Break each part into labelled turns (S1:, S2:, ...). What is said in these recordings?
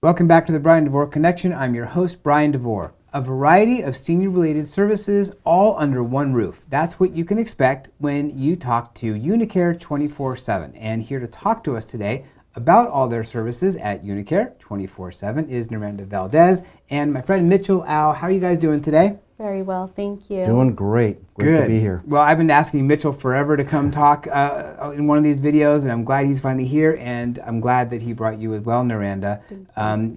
S1: Welcome back to the Bryan Devore Connection. I'm your host, Bryan Devore. A variety of senior-related services all under one roof. That's what you can expect when you talk to UniCare 24/7. And here to talk to us today about all their services at UniCare 24/7 is Naranda Valdez and my friend Mitchell Au. How are you guys doing today?
S2: Very well, thank you.
S3: Doing great. Great to be here.
S1: Well, I've been asking Mitchell forever to come talk in one of these videos, and I'm glad he's finally here, and I'm glad that he brought you as well, Naranda.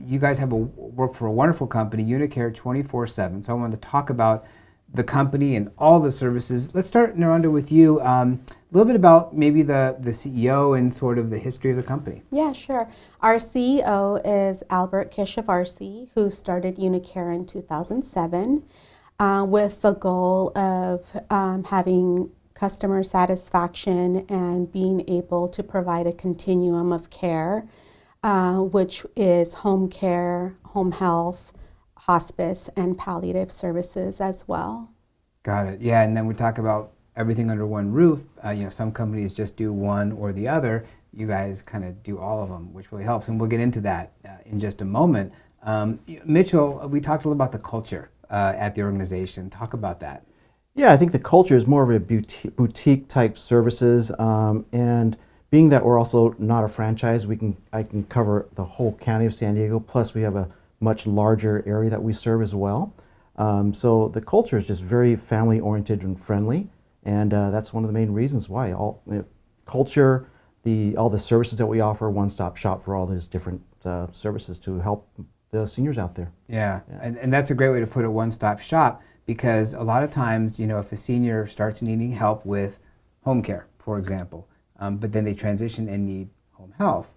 S1: You guys have work for a wonderful company, UniCare 24/7, so I wanted to talk about the company and all the services. Let's start, Naranda, with you. A little bit about maybe the CEO and sort of the history of the company.
S2: Yeah, sure. Our CEO is Albert Keshavarsi, who started UniCare in 2007. With the goal of having customer satisfaction and being able to provide a continuum of care, which is home care, home health, hospice, and palliative services as well.
S1: Got it. Yeah, and then we talk about everything under one roof. Some companies just do one or the other. You guys kind of do all of them, which really helps, and we'll get into that in just a moment. Mitchell, we talked a little about the culture at the organization. Talk about that.
S3: Yeah, I think the culture is more of a boutique type services, and being that we're also not a franchise, I can cover the whole county of San Diego. Plus, we have a much larger area that we serve as well. So the culture is just very family oriented and friendly, and that's one of the main reasons why culture, all the services that we offer, one-stop shop for all these different services to help the seniors out there.
S1: Yeah. And that's a great way to put it, one-stop shop, because a lot of times, if a senior starts needing help with home care, for example, but then they transition and need home health,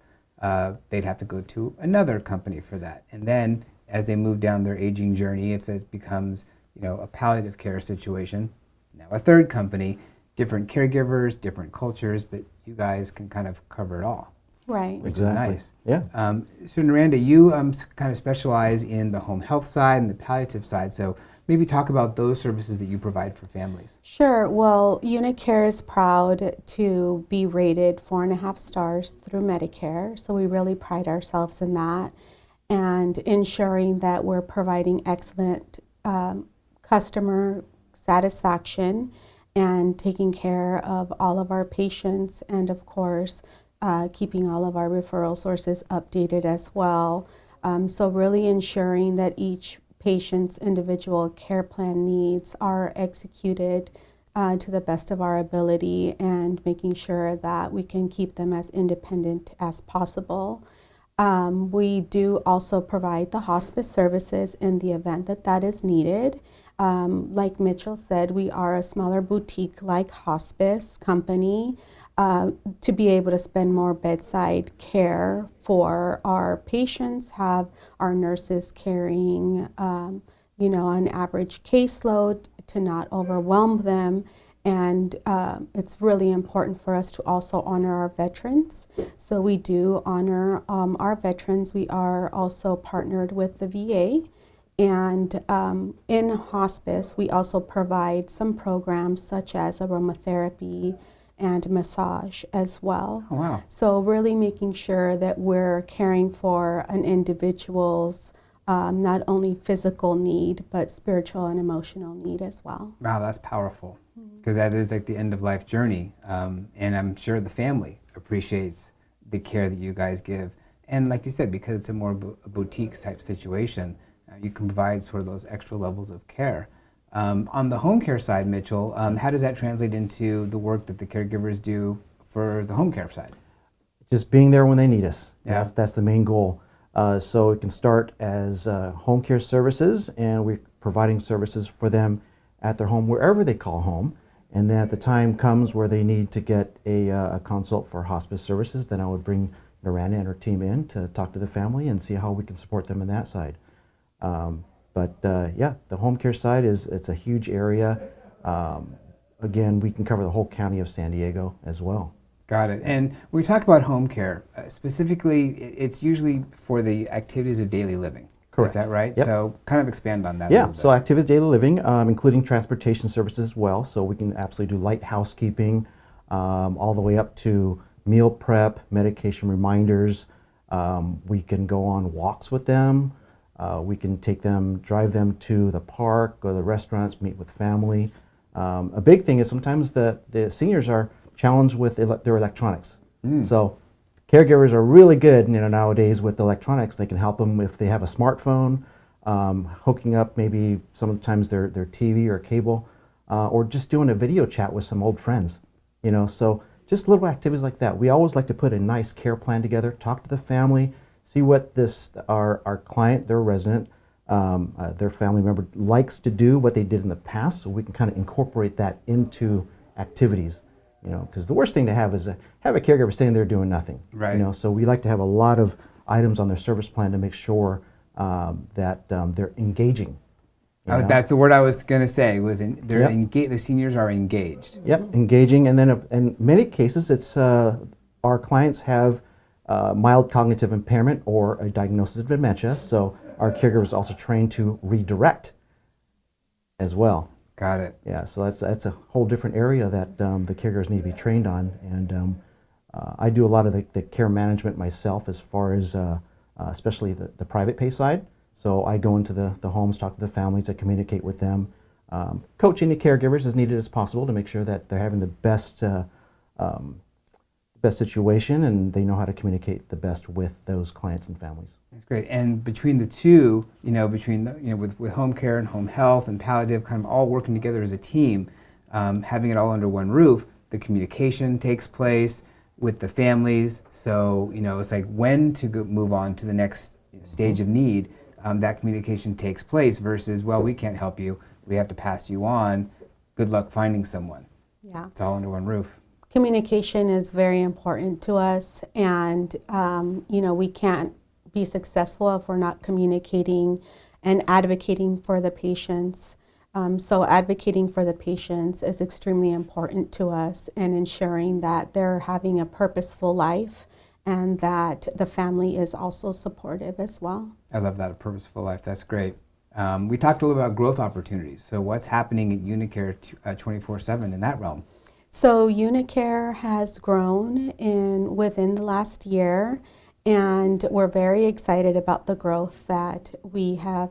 S1: they'd have to go to another company for that. And then as they move down their aging journey, if it becomes, a palliative care situation, now a third company, different caregivers, different cultures, but you guys can kind of cover it all.
S2: Right.
S1: Which
S3: Exactly.
S1: is nice.
S3: Yeah.
S1: So Naranda, you kind of specialize in the home health side and the palliative side. So maybe talk about those services that you provide for families.
S2: Sure. Well, UniCare is proud to be rated 4.5 stars through Medicare, so we really pride ourselves in that and ensuring that we're providing excellent customer satisfaction and taking care of all of our patients, and of course keeping all of our referral sources updated as well. So really ensuring that each patient's individual care plan needs are executed to the best of our ability, and making sure that we can keep them as independent as possible. We do also provide the hospice services in the event that that is needed. Like Mitchell said, we are a smaller boutique-like hospice company to be able to spend more bedside care for our patients, have our nurses carrying, an average caseload to not overwhelm them. And it's really important for us to also honor our veterans. So we do honor our veterans. We are also partnered with the VA. And in hospice, we also provide some programs such as aromatherapy and massage as well.
S1: Oh, wow.
S2: So really making sure that we're caring for an individual's not only physical need, but spiritual and emotional need as well.
S1: Wow, that's powerful, because that is like the end of life journey. And I'm sure the family appreciates the care that you guys give. And like you said, because it's a more boutique type situation, you can provide sort of those extra levels of care. On the home care side, Mitchell, how does that translate into the work that the caregivers do for the home care side?
S3: Just being there when they need us.
S1: Yeah.
S3: That's the main goal. So it can start as home care services, and we're providing services for them at their home, wherever they call home. And then at the time comes where they need to get a consult for hospice services, then I would bring Naranda and her team in to talk to the family and see how we can support them on that side. But the home care side it's a huge area. Again, we can cover the whole county of San Diego as well.
S1: Got it. And when we talk about home care, specifically, it's usually for the activities of daily living.
S3: Correct.
S1: Is that right?
S3: Yep.
S1: So kind of expand on that a
S3: Yeah,
S1: little bit.
S3: so activities daily living, including transportation services as well. So we can absolutely do light housekeeping, all the way up to meal prep, medication reminders, We can go on walks with them. We can drive them to the park or the restaurants, meet with family. A big thing is sometimes the seniors are challenged with their electronics. So caregivers are really good, nowadays with electronics. They can help them if they have a smartphone, hooking up maybe sometimes their TV or cable, or just doing a video chat with some old friends. So just little activities like that. We always like to put a nice care plan together, talk to the family, see what our client, their resident, their family member likes to do, what they did in the past, so we can kind of incorporate that into activities. Because the worst thing to have is have a caregiver sitting there doing nothing.
S1: Right.
S3: So we like to have a lot of items on their service plan to make sure that they're engaging.
S1: That's the word I was going to say. The seniors are engaged.
S3: Yep, engaging, and then in many cases, it's our clients have mild cognitive impairment or a diagnosis of dementia. So our caregivers also trained to redirect as well.
S1: Got it.
S3: Yeah, so that's a whole different area that the caregivers need to be trained on, and I do a lot of the care management myself, as far as especially the private pay side. So I go into the homes, talk to the families, I communicate with them, coach any caregivers as needed as possible to make sure that they're having the best situation, and they know how to communicate the best with those clients and families.
S1: That's great. And between the two, with home care and home health and palliative, kind of all working together as a team, having it all under one roof, the communication takes place with the families. So it's like when to move on to the next stage of need. That communication takes place versus, well, we can't help you, we have to pass you on. Good luck finding someone.
S2: Yeah.
S1: It's all under one roof.
S2: Communication is very important to us, and we can't be successful if we're not communicating and advocating for the patients. So advocating for the patients is extremely important to us, and ensuring that they're having a purposeful life and that the family is also supportive as well.
S1: I love that, a purposeful life. That's great. We talked a little about growth opportunities. So what's happening at UniCare 24/7 in that realm?
S2: So UniCare has grown within the last year, and we're very excited about the growth that we have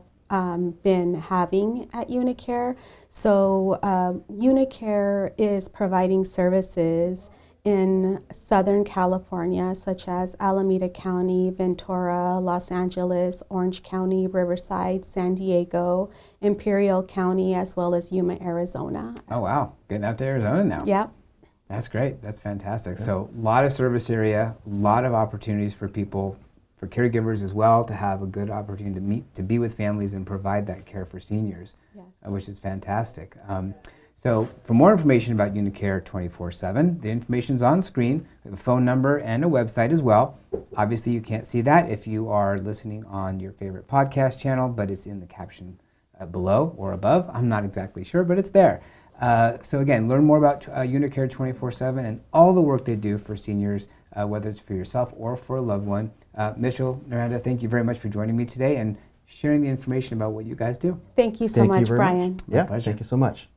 S2: been having at UniCare. So UniCare is providing services in Southern California, such as Alameda County, Ventura, Los Angeles, Orange County, Riverside, San Diego, Imperial County, as well as Yuma, Arizona.
S1: Oh, wow. Getting out to Arizona now.
S2: Yep.
S1: That's great. That's fantastic. Yeah. So a lot of service area, a lot of opportunities for people, for caregivers as well, to have a good opportunity to be with families and provide that care for seniors,
S2: yes.
S1: Which is fantastic. So for more information about UniCare 24/7, the information's on screen. We have a phone number and a website as well. Obviously, you can't see that if you are listening on your favorite podcast channel, but it's in the caption below or above. I'm not exactly sure, but it's there. So again, learn more about UniCare 24/7 and all the work they do for seniors, whether it's for yourself or for a loved one. Mitchell, Naranda, thank you very much for joining me today and sharing the information about what you guys do.
S2: Thank you so much, Bryan.
S3: Yeah, thank you so much.